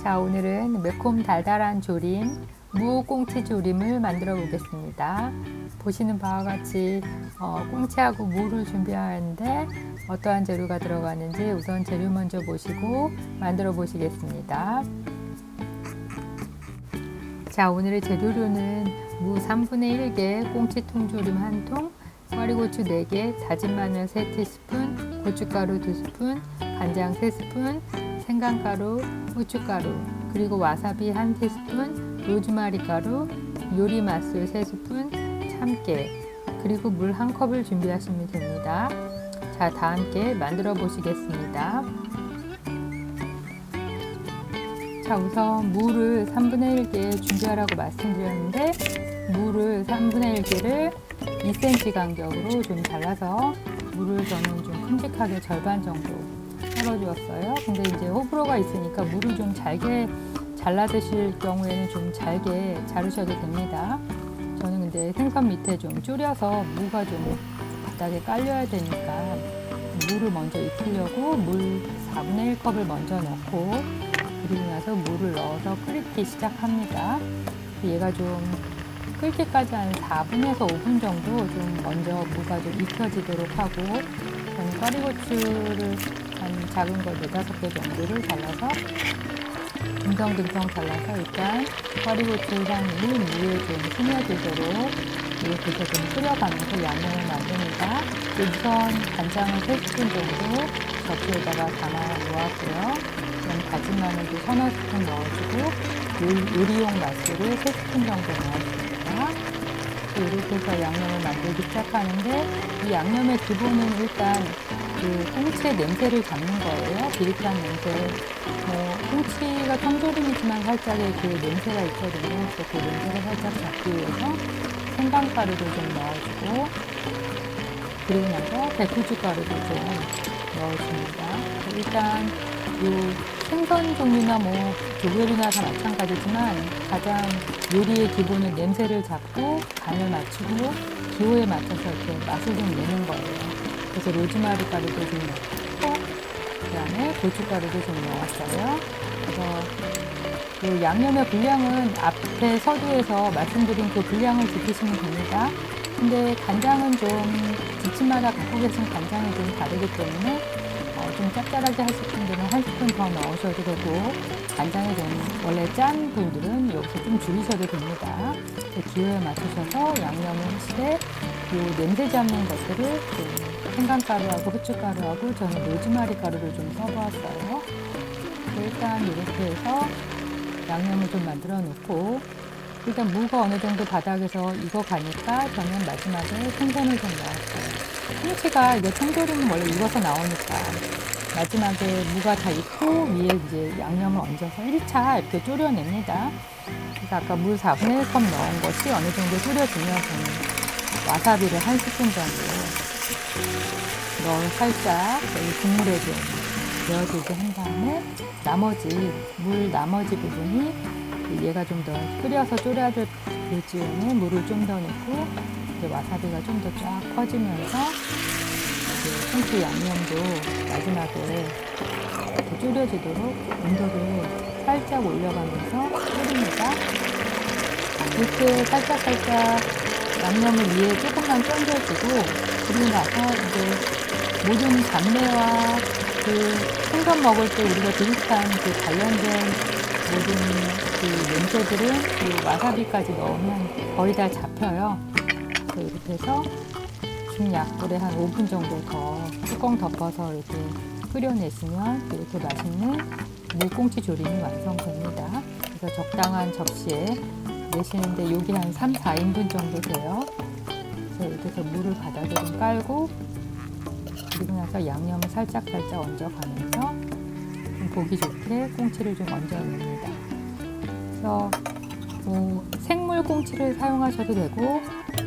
자, 오늘은 매콤 달달한 조림, 무꽁치 조림을 만들어 보겠습니다. 보시는 바와 같이 꽁치하고 무를 준비하는데 어떠한 재료가 들어가는지 우선 재료 먼저 보시고 만들어 보시겠습니다. 자, 오늘의 재료로는 무 3분의 1개, 꽁치 통조림 1통, 꽈리고추 4개, 다진 마늘 3티스푼, 고춧가루 2스푼, 간장 3스푼, 생강가루, 후춧가루, 그리고 와사비 1티스푼, 로즈마리 가루, 요리 맛술 3스푼, 참깨, 그리고 물 1컵을 준비하시면 됩니다. 자, 다 함께 만들어 보시겠습니다. 자, 우선 무를 3분의 1개 준비하라고 말씀드렸는데 무를 3분의 1개를 2cm 간격으로 좀 잘라서 무를 저는 좀 큼직하게 절반 정도 썰어주었어요. 근데 이제 호불호가 있으니까 무를 좀 잘게 잘라 드실 경우에는 좀 잘게 자르셔도 됩니다. 저는 근데 생선 밑에 좀 줄여서 무가 좀 바닥에 깔려야 되니까 무를 먼저 익히려고 물 4분의 1컵을 먼저 넣고 그리고 나서 물을 넣어서 끓이기 시작합니다. 얘가 좀 끓기까지 한 4분에서 5분 정도 좀 먼저 무가 좀 익혀지도록 하고 저는 꽈리고추를 한 작은 걸 4-5개 정도를 잘라서 듬성듬성 잘라서 일단 꽈리고추 향이 무에 좀 스며들도록 이렇게 해서 좀 끓여가면서 양념을 만듭니다. 우선 간장을 3스푼 정도 접시에다가 담아 놓았고요. 다진 마늘도 1-2스푼 넣어주고 요리용 맛술을 3스푼 정도 넣어줍니다. 이렇게 해서 양념을 만들기 시작하는데 이 양념의 기본은 일단 그 꽁치의 냄새를 잡는 거예요. 비릿한 냄새. 꽁치가 통조림이지만 살짝의 그 냄새가 있거든요. 그래서 그 냄새를 살짝 잡기 위해서 생강가루를 좀 넣어주고 그리고 나서 백후춧가루를 좀 넣어줍니다. 일단 요 생선 종류나 조개류나 다 마찬가지지만 가장 요리의 기본은 냄새를 잡고 간을 맞추고 기호에 맞춰서 이렇게 맛을 좀 내는 거예요. 그래서 로즈마리 가루도 좀 넣고 그 다음에 고춧가루도 좀 넣었어요. 그래서 이 양념의 분량은 앞에 서두에서 말씀드린 그 분량을 지키시면 됩니다. 근데 간장은 좀 집집마다 갖고 계신 간장이 좀 다르기 때문에 좀 짭짤하게 하실 분들은 1스푼 더 넣으셔도 되고 간장이 좀 원래 짠 분들은 여기서 좀 줄이셔도 됩니다. 기호에 맞추셔서 양념을 하시되 이 냄새 잡는 것들을 생강가루하고 후춧가루하고 저는 로즈마리 가루를 좀 써보았어요. 일단 이렇게 해서 양념을 좀 만들어 놓고 일단 무가 어느 정도 바닥에서 익어가니까 저는 마지막에 생선을 좀 넣었어요. 꽁치가 이게 통조림은 원래 익어서 나오니까 마지막에 무가 다 익고 위에 이제 양념을 얹어서 1차 이렇게 졸여냅니다. 그래서 아까 물 4분의 1컵 넣은 것이 어느 정도 졸여지면 저는 와사비를 1스푼 정도 넣어 살짝 여기 국물에 좀 데워지게 한 다음에 나머지 부분이 얘가 좀 더 끓여서 졸여질 즈음에 물을 좀 더 넣고 와사비가 좀 더 쫙 퍼지면서 꽁치 양념도 마지막에 졸여지도록 온도를 살짝 올려가면서 끓입니다. 이렇게 살짝 양념을 위에 조금만 던져주고 그리고 나서 이제 모든 잡내와 그 생선 먹을 때 우리가 비슷한 그 관련된 모든 그 냄새들은 이 와사비까지 넣으면 거의 다 잡혀요. 그래서 이렇게 해서 중약불에 한 5분 정도 더 뚜껑 덮어서 이렇게 끓여내시면 이렇게 맛있는 무꽁치 조림이 완성됩니다. 그래서 적당한 접시에 내시는데 여기 한 3-4인분 정도 돼요. 그래서 이렇게 해서 물을 바닥에 좀 깔고 그리고 나서 양념을 살짝 얹어가면서 좀 보기 좋게 꽁치를 좀 얹어냅니다. 그래서 생물 꽁치를 사용하셔도 되고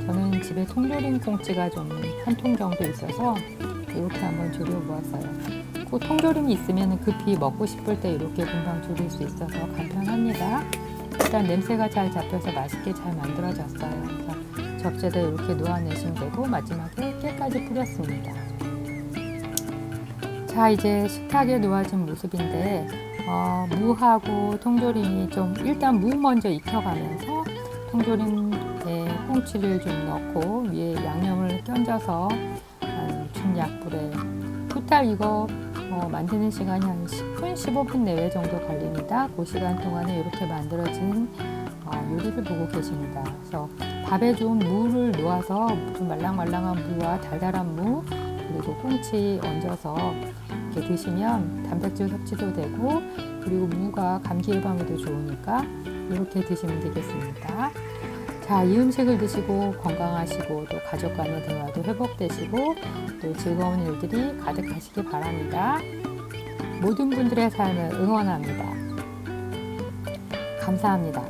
저는 집에 통조림 꽁치가 좀 한 통 정도 있어서 이렇게 한번 졸여보았어요. 그 통조림이 있으면 급히 먹고 싶을 때 이렇게 금방 졸일 수 있어서 간편합니다. 일단 냄새가 잘 잡혀서 맛있게 잘 만들어졌어요. 그래서 접시에다 이렇게 놓아내시면 되고 마지막에 깨까지 뿌렸습니다. 자, 이제 식탁에 놓아진 모습인데 무하고 통조림이 좀 일단 무 먼저 익혀가면서 통조림에 꽁치를 좀 넣고 위에 양념을 껴줘서 중약불에 토탈 이거 만드는 시간이 한 10분, 15분 내외 정도 걸립니다. 그 시간 동안에 이렇게 만들어진 요리를 보고 계십니다. 그래서 밥에 좀 무를 놓아서 좀 말랑말랑한 무와 달달한 무 그리고 꽁치 얹어서 이렇게 드시면 단백질 섭취도 되고 그리고 무가 감기 예방에도 좋으니까 이렇게 드시면 되겠습니다. 자, 이 음식을 드시고 건강하시고 또 가족 간의 대화도 회복되시고 또 즐거운 일들이 가득하시기 바랍니다. 모든 분들의 삶을 응원합니다. 감사합니다.